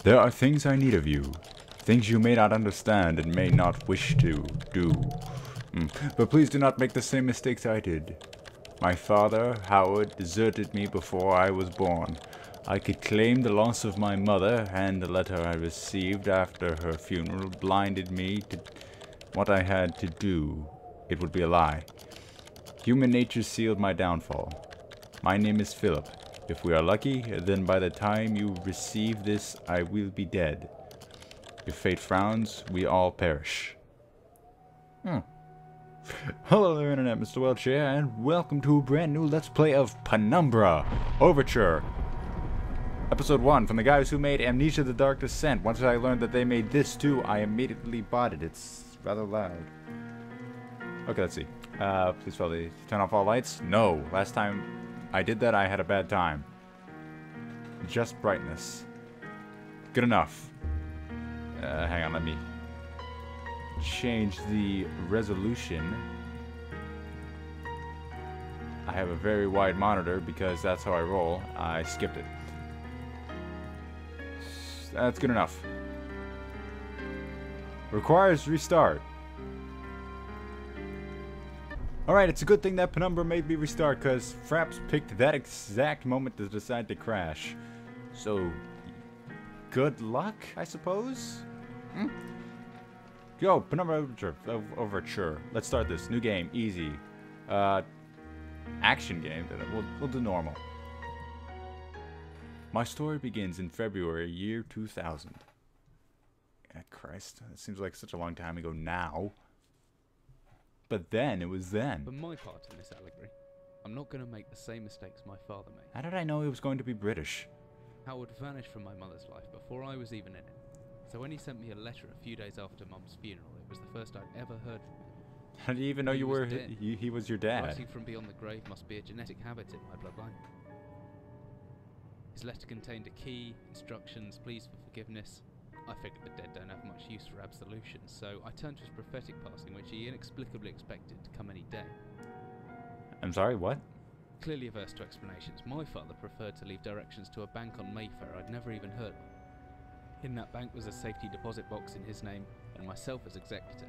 There are things I need of you. Things you may not understand and may not wish to do. But please do not make the same mistakes I did. My father, Howard, deserted me before I was born. I could claim the loss of my mother, and the letter I received after her funeral blinded me to what I had to do. It would be a lie. Human nature sealed my downfall. My name is Philip. If we are lucky, then by the time you receive this, I will be dead. If fate frowns, we all perish. Hello there, Internet, Mr. Welch here, and welcome to a brand new Let's Play of Penumbra, Overture. Episode 1, from the guys who made Amnesia: The Dark Descent. Once I learned that they made this too, I immediately bought it. It's rather loud. Okay, let's see. Please probably turn off all lights. No, last time I did that, I had a bad time. Just brightness. Good enough. Hang on, let me change the resolution. I have a very wide monitor because that's how I roll. I skipped it. That's good enough. Requires restart. Alright, it's a good thing that Penumbra made me restart, because Fraps picked that exact moment to decide to crash. So, good luck, I suppose? Yo, Penumbra Overture. Let's start this. New game. Easy. Action game. We'll do normal. My story begins in February, year 2000. Christ, it seems like such a long time ago now. But then, it was then. For my part in this allegory, I'm not going to make the same mistakes my father made. How did I know he was going to be British? Howard vanished from my mother's life before I was even in it. So when he sent me a letter a few days after Mum's funeral, it was the first I'd ever heard from him. How do you even know he was your dad? Writing from beyond the grave must be a genetic habit in my bloodline. His letter contained a key, instructions, pleas for forgiveness. I figured the dead don't have much use for absolution, so I turned to his prophetic passing, which he inexplicably expected to come any day. I'm sorry, what? Clearly averse to explanations, my father preferred to leave directions to a bank on Mayfair I'd never even heard of. In that bank was a safety deposit box in his name, and myself as executor.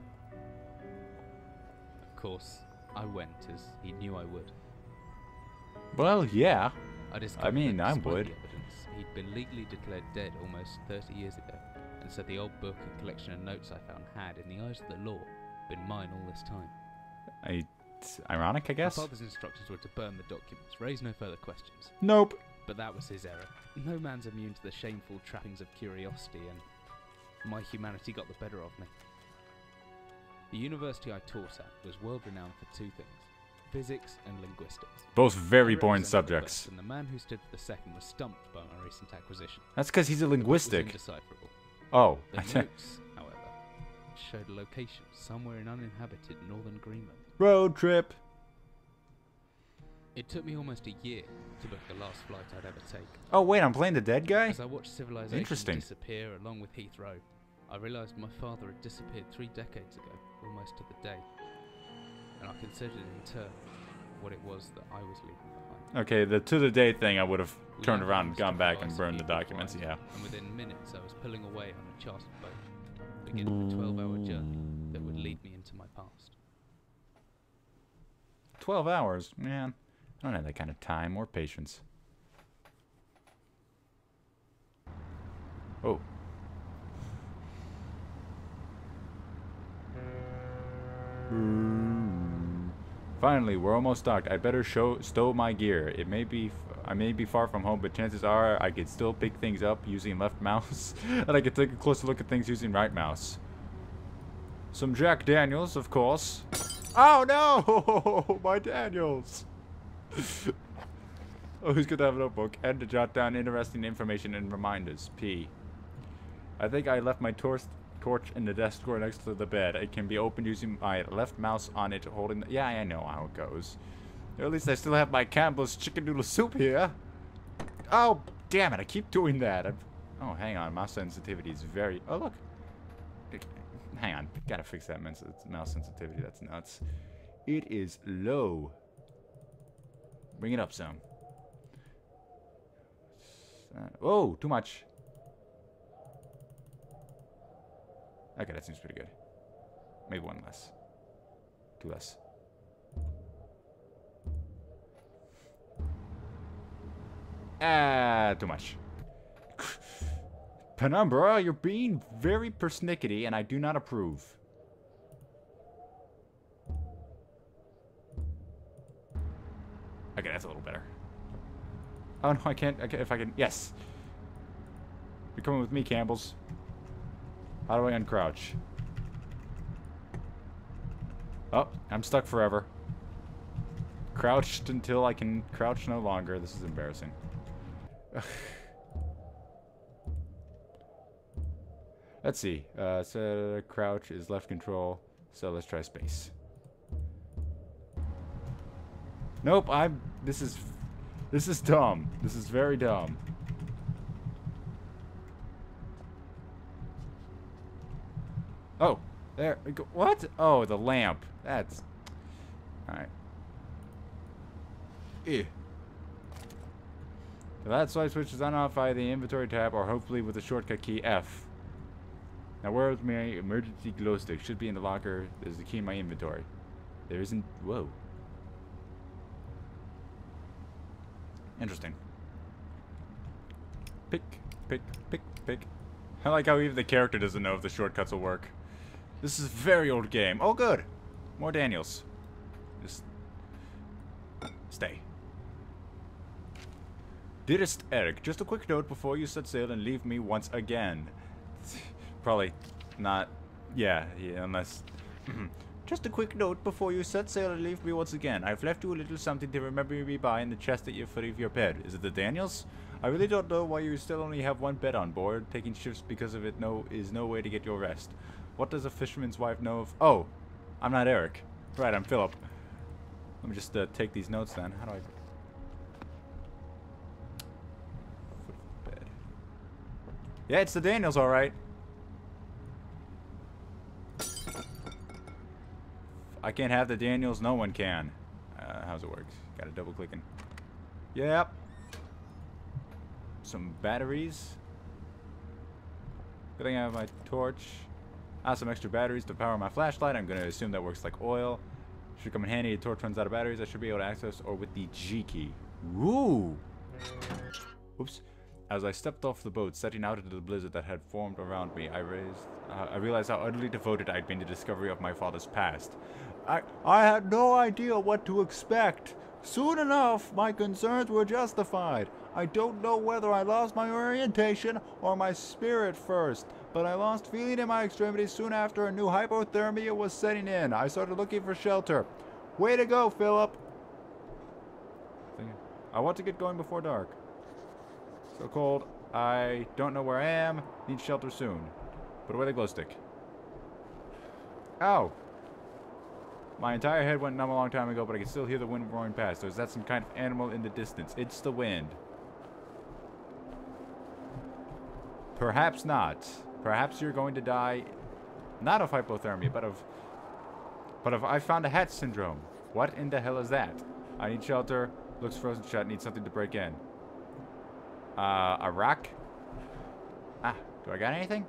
Of course, I went, as he knew I would. Well, yeah. I mean, I despite would. the evidence, he'd been legally declared dead almost 30 years ago, and so the old book and collection of notes I found had, in the eyes of the law, been mine all this time. It's ironic, I guess. My father's instructions were to burn the documents, raise no further questions. Nope. But that was his error. No man's immune to the shameful trappings of curiosity, and my humanity got the better of me. The university I taught at was world renowned for two things: physics and linguistics. Both very I boring represented the subjects. first, and the man who stood for the second was stumped by my recent acquisition. That's because he's a The book was linguistic. indecipherable. Oh. The notes, however, showed a location somewhere in uninhabited northern Greenland. Road trip. It took me almost a year to book the last flight I'd ever take. Oh, wait, I'm playing the dead guy? As I watched civilization Interesting. disappear along with Heathrow, I realised my father had disappeared 3 decades ago, almost to the day. And I considered in turn what it was that I was leaving behind. Okay, the to the day thing, I would have We turned left around and most gone of back the and last burned the people documents, behind, yeah. And within minutes I was pulling away on a chartered boat, beginning a 12-hour journey that would lead me into my past. 12 hours? Man, I don't have that kind of time or patience. Oh. Finally, we're almost docked. I'd better stow my gear. I may be far from home, but chances are I could still pick things up using left mouse, and I could take a closer look at things using right mouse. Some Jack Daniels, of course. Oh no! My Daniels! Oh, who's good to have a notebook and to jot down interesting information and reminders. P. I think I left my torch in the desk drawer next to the bed. It can be opened using my left mouse on it, holding the... Yeah, I know how it goes. Or at least I still have my Campbell's chicken noodle soup here. Oh, damn it. I keep doing that. Oh, hang on. Mouse sensitivity is very... Oh, look. Hang on. Gotta fix that mouse sensitivity. That's nuts. It is low. Bring it up some. Oh, too much. Okay, that seems pretty good. Maybe one less. Two less. Ah, too much. Penumbra, you're being very persnickety, and I do not approve. Okay, that's a little better. Oh, no, I can't. Okay, if I can. Yes. You're coming with me, Campbells. How do I uncrouch? Oh, I'm stuck forever. Crouched until I can crouch no longer. This is embarrassing. Let's see. So crouch is left control. So let's try space. Nope, this is dumb. This is very dumb. Oh, there we go. What? Oh, the lamp. That's alright. If that swipe switch is on off via the inventory tab or hopefully with the shortcut key F. Now where is my emergency glow stick? Should be in the locker. There's the key in my inventory. There isn't. Whoa. Interesting. Pick, pick, pick, pick. I like how even the character doesn't know if the shortcuts will work. This is a very old game. Oh, good. More Daniels. Just stay. Dearest Eric, just a quick note before you set sail and leave me once again. Probably not. Yeah, unless... Just a quick note before you set sail and leave me once again. I've left you a little something to remember me by in the chest at your foot of your bed. Is it the Daniels? I really don't know why you still only have one bed on board. Taking shifts because of it is no way to get your rest. What does a fisherman's wife know of... Oh, I'm not Eric. Right, I'm Philip. Let me just take these notes then. How do I... Foot of the bed. Yeah, it's the Daniels, alright. I can't have the Daniels, no one can. How's it work? Gotta double clicking. Yep. Some batteries. Good thing I have my torch. Some extra batteries to power my flashlight. I'm gonna assume that works like oil. Should come in handy. The torch runs out of batteries. I should be able to access or with the G key. Woo! Oops. As I stepped off the boat, setting out into the blizzard that had formed around me, I realized how utterly devoted I'd been to the discovery of my father's past. I had no idea what to expect. Soon enough, my concerns were justified. I don't know whether I lost my orientation or my spirit first, but I lost feeling in my extremities soon after a new hypothermia was setting in. I started looking for shelter. Way to go, Philip. I want to get going before dark. So cold, I don't know where I am. Need shelter soon. Put away the glow stick. Ow! My entire head went numb a long time ago, but I can still hear the wind roaring past. So is that some kind of animal in the distance? It's the wind. Perhaps not. Perhaps you're going to die, not of hypothermia, but of I found a hatch syndrome. What in the hell is that? I need shelter. Looks frozen shut. Need something to break in. A rock? Ah, do I got anything?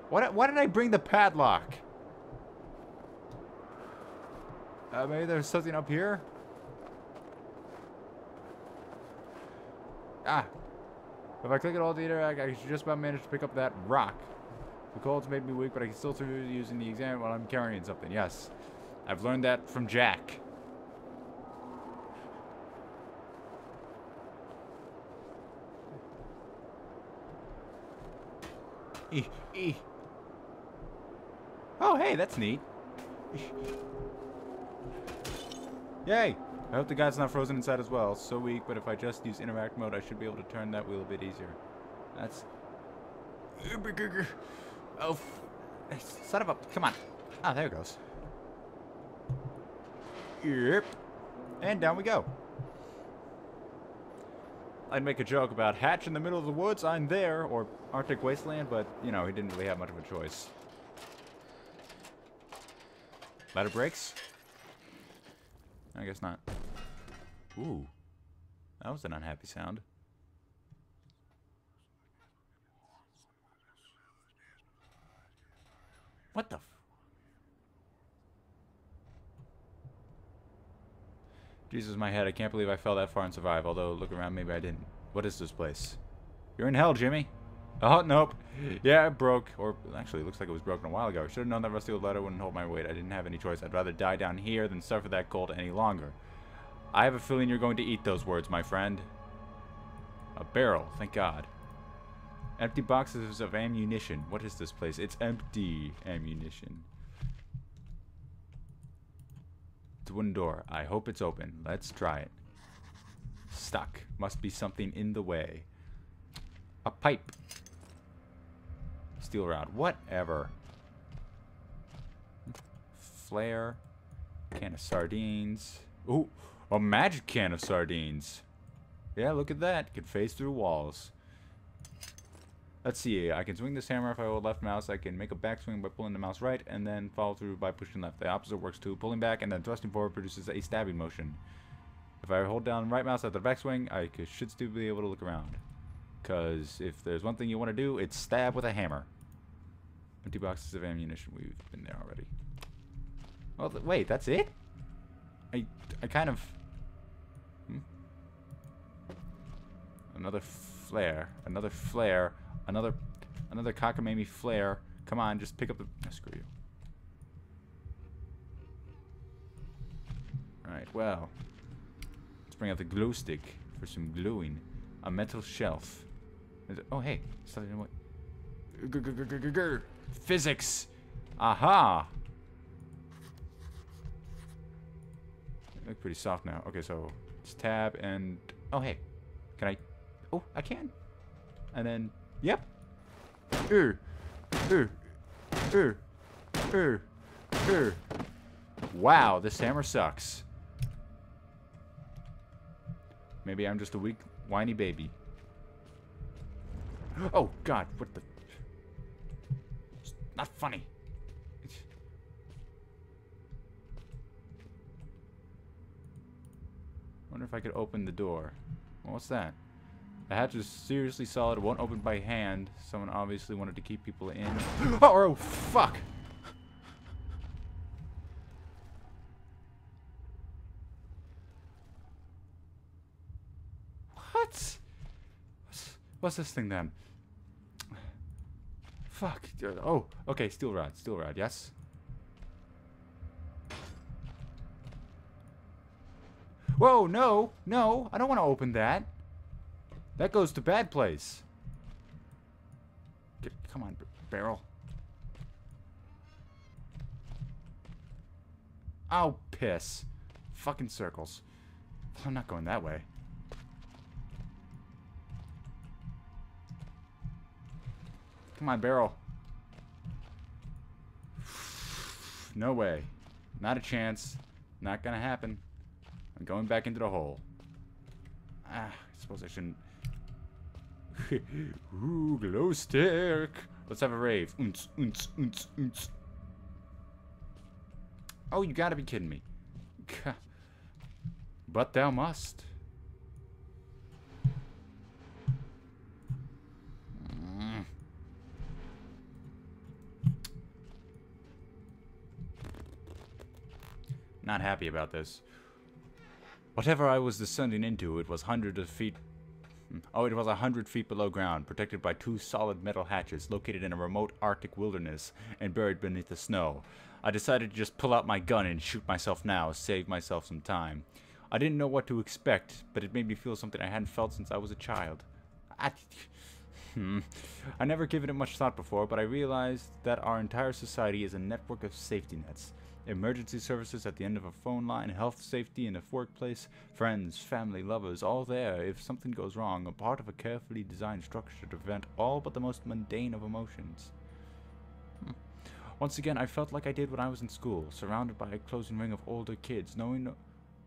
Why did I bring the padlock? Maybe there's something up here? Ah. If I click it all to interact, I should just about manage to pick up that rock. The cold's made me weak, but I can still through using the exam while I'm carrying something. Yes. I've learned that from Jack. Oh, hey, that's neat. Yay! I hope the guy's not frozen inside as well. So weak, but if I just use interact mode, I should be able to turn that wheel a bit easier. That's... Oh, son of a... Come on. Ah, there it goes. Yep. And down we go. I'd make a joke about hatch in the middle of the woods, I'm there, or Arctic wasteland, but, you know, he didn't really have much of a choice. Ladder breaks? I guess not. Ooh. That was an unhappy sound. What the f... Jesus, my head. I can't believe I fell that far and survived. Although, look around, maybe I didn't. What is this place? You're in hell, Jimmy. Oh, nope. Yeah, it broke. Or, actually, it looks like it was broken a while ago. I should have known that rusty old ladder wouldn't hold my weight. I didn't have any choice. I'd rather die down here than suffer that cold any longer. I have a feeling you're going to eat those words, my friend. A barrel, thank God. Empty boxes of ammunition. What is this place? It's empty ammunition. It's a wooden door. I hope it's open. Let's try it. Stuck. Must be something in the way. A pipe. Steel rod. Whatever. Flare. Can of sardines. Ooh, a magic can of sardines. Yeah, look at that. Can phase through walls. Let's see. I can swing this hammer if I hold left mouse. I can make a backswing by pulling the mouse right, and then follow through by pushing left. The opposite works too. Pulling back and then thrusting forward produces a stabbing motion. If I hold down right mouse at the backswing, I should still be able to look around. Because if there's one thing you want to do, it's stab with a hammer. Empty boxes of ammunition. We've been there already. Well, wait, that's it? I kind of... Another flare. Another flare. Another cockamamie flare. Come on, just pick up the... Oh, screw you. Alright, well. Let's bring out the glow stick for some gluing. A metal shelf. Oh, hey. Something what? Physics. Aha. They look pretty soft now. Okay, so it's tab and... Oh, hey. Can I... Oh, I can. And then... Yep. Wow, this hammer sucks. Maybe I'm just a weak, whiny baby. Oh, God, what the... It's not funny. Wonder if I could open the door. Well, what's that? The hatch is seriously solid. It won't open by hand. Someone obviously wanted to keep people in. Oh, fuck! What? What's this thing then? Fuck. Oh, okay. Steel rod. Steel rod. Yes. Whoa! No! No! I don't want to open that. That goes to bad place. Come on, barrel. Oh, piss. Fucking circles. I'm not going that way. Come on, barrel. No way. Not a chance. Not gonna happen. I'm going back into the hole. Ah, I suppose I shouldn't... Ooh, glow stick. Let's have a rave. Unts, unts, unts, unts. Oh, you gotta be kidding me. But thou must. Not happy about this. Whatever I was descending into, it was hundreds of feet... Oh, it was 100 feet below ground, protected by 2 solid metal hatches located in a remote Arctic wilderness and buried beneath the snow. I decided to just pull out my gun and shoot myself now, save myself some time. I didn't know what to expect, but it made me feel something I hadn't felt since I was a child. I never given it much thought before, but I realized that our entire society is a network of safety nets. Emergency services at the end of a phone line, health, safety in a workplace, friends, family, lovers, all there if something goes wrong, a part of a carefully designed structure to prevent all but the most mundane of emotions. Once again, I felt like I did when I was in school, surrounded by a closing ring of older kids, knowing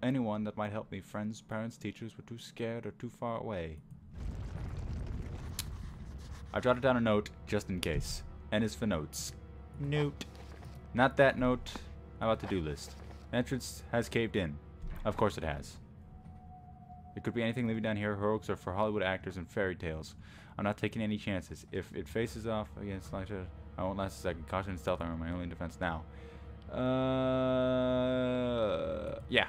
anyone that might help me. Friends, parents, teachers were too scared or too far away. I jotted down a note, just in case. N is for notes. Note. Not that note. How about to-do list? Entrance has caved in. Of course it has. It could be anything living down here. Heroics are for Hollywood actors and fairy tales. I'm not taking any chances. If it faces off against Elijah, I won't last a second. Caution and stealth are my only defense now. Yeah.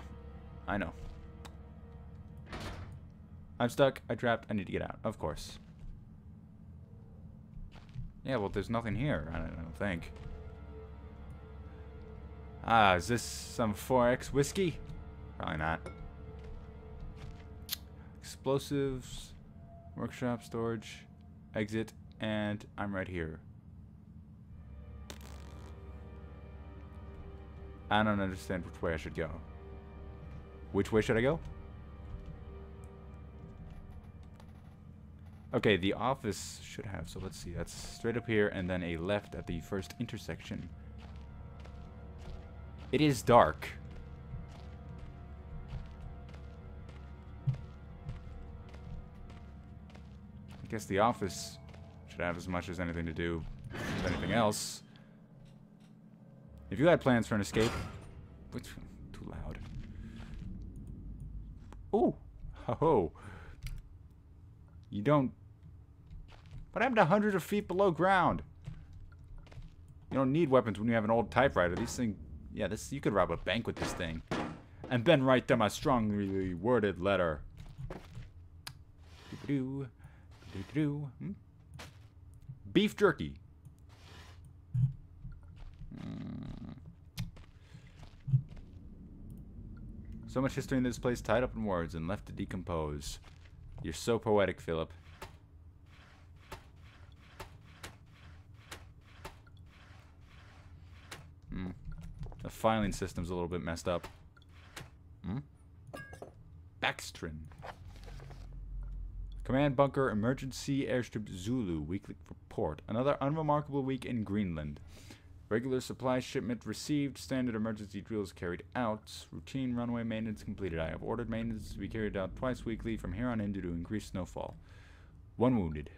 I know. I'm stuck. I'm trapped. I need to get out. Of course. Yeah, well, there's nothing here. I don't think. Ah, is this some 4X whiskey? Probably not. Explosives. Workshop, storage. Exit. And I'm right here. I don't understand which way I should go. Which way should I go? Okay, the office should have, so let's see. That's straight up here and then a left at the first intersection. It is dark. I guess the office should have as much as anything to do with anything else. If you had plans for an escape... Which... Too loud. Ooh! Ho-ho! You don't... What happened to hundreds of feet below ground? You don't need weapons when you have an old typewriter. These things... Yeah, this you could rob a bank with this thing. And then write them a strongly worded letter. Beef jerky. So much history in this place tied up in words and left to decompose. You're so poetic, Philip. The filing system's a little bit messed up. Backstrin. Command bunker, emergency airstrip Zulu, weekly report. Another unremarkable week in Greenland. Regular supply shipment received, standard emergency drills carried out, routine runway maintenance completed. I have ordered maintenance to be carried out twice weekly from here on in due to increased snowfall. 1 wounded.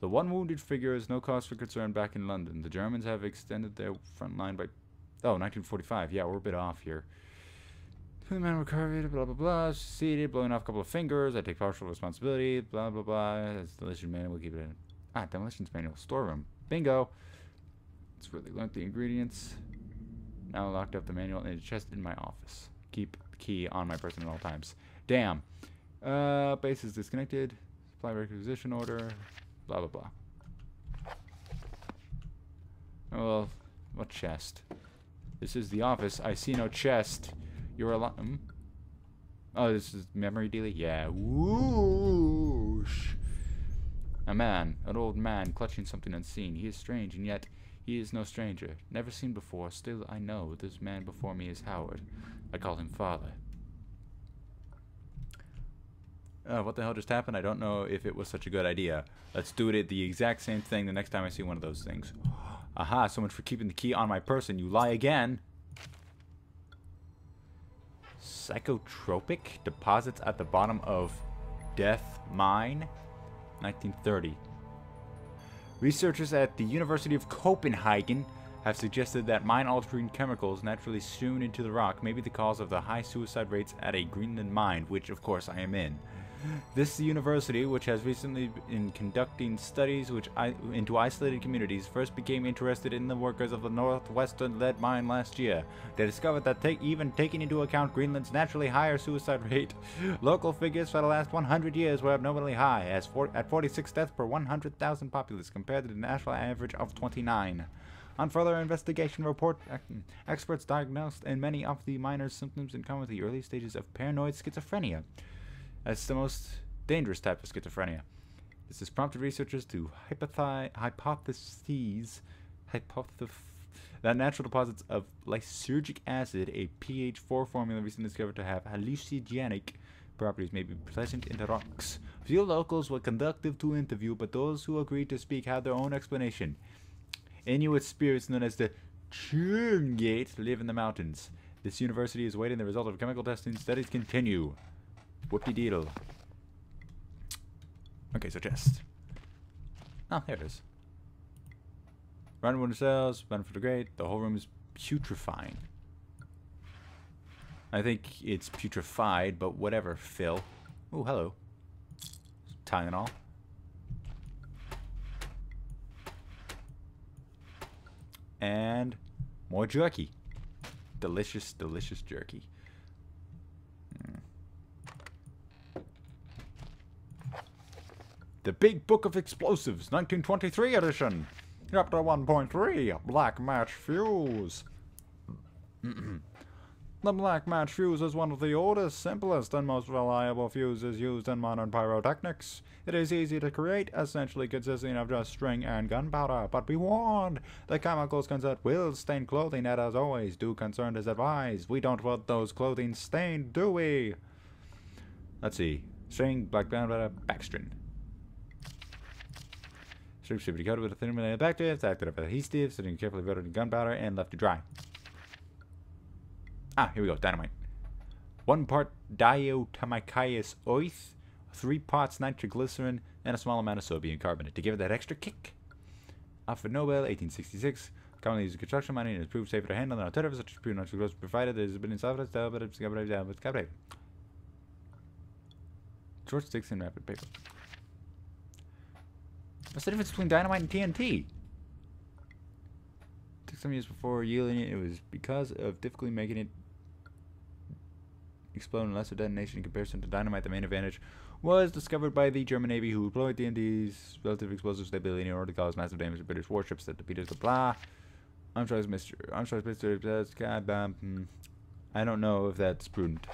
The 1 wounded figure is no cause for concern back in London. The Germans have extended their front line by... Oh, 1945. Yeah, we're a bit off here. 2 men recovered, blah, blah, blah. Seated, blowing off a couple of fingers. I take partial responsibility, blah, blah, blah. That's demolition manual. We'll keep it in. Ah, demolitions manual. Storeroom. Bingo. Let's really learn the ingredients. Now locked up the manual in a chest in my office. Keep the key on my person at all times. Damn. Base is disconnected. Supply requisition order. Blah, blah, blah. Oh, well, what chest? This is the office. I see no chest. You're a lot. Oh, this is memory dealer? Yeah. Whoosh. A man, an old man, clutching something unseen. He is strange, and yet he is no stranger. Never seen before. Still, I know this man before me is Howard. I call him Father. What the hell just happened? I don't know if it was such a good idea. Let's do it the exact same thing the next time I see one of those things. Aha, so much for keeping the key on my person. You lie again. Psychotropic deposits at the bottom of Death Mine, 1930. Researchers at the University of Copenhagen have suggested that mine-altering chemicals naturally strewn into the rock may be the cause of the high suicide rates at a Greenland mine, which of course I am in. This university, which has recently been conducting studies into isolated communities, first became interested in the workers of the northwestern lead mine last year. They discovered that even taking into account Greenland's naturally higher suicide rate, local figures for the last 100 years were abnormally high, at 46 deaths per 100,000 populace, compared to the national average of 29. On further investigation report, experts diagnosed in many of the miners' symptoms in common with the early stages of paranoid schizophrenia. That's the most dangerous type of schizophrenia. This has prompted researchers to hypothesize that natural deposits of lysergic acid, a pH 4 formula recently discovered to have hallucinogenic properties, may be present in the rocks. Few locals were conducive to interview, but those who agreed to speak had their own explanation. Inuit spirits known as the Churngate live in the mountains. This university is awaiting the result of chemical testing. Studies continue. Whoop-de-deedle. Okay, so chest. Oh, there it is. Run window cells, run for the grate. The whole room is putrefying. I think it's putrefied, but whatever, Phil. Oh, hello. Tylenol. And more jerky. Delicious, delicious jerky. The Big Book of Explosives, 1923 edition. Chapter 1.3, Black Match Fuse. The black match fuse is one of the oldest, simplest, and most reliable fuses used in modern pyrotechnics. It is easy to create, essentially consisting of just string and gunpowder, but be warned, the chemicals concerned will stain clothing, and as always, do concerned is advised. We don't want those clothing stained, do we? Let's see. String, black gunpowder, backstring. String should be coated with a thin layer of bacteria, acted up adhesive, sitting carefully coated in gunpowder, and left to dry. Ah, here we go, dynamite. 1 part diatomaceous oil, 3 parts nitroglycerin, and a small amount of sodium carbonate to give it that extra kick. Alfred Nobel, 1866. Commonly used in construction mining and is proved safer to handle than alternatives such as pure nitroglycerin, provided there has been in solid carbonate. Short sticks and rapid paper. What's the difference between dynamite and TNT? Took some years before yielding it. It was because of difficulty making it explode in lesser detonation in comparison to dynamite. The main advantage was discovered by the German Navy, who employed TNT's relative explosive stability in order to cause massive damage to British warships that torpedoes the blah. Armstrong's Mr. I don't know if that's prudent.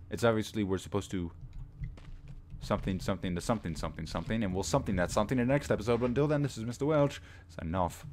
It's obviously we're supposed to something to something, and we'll something that something in the next episode. But until then, this is Mr. Welch signing off.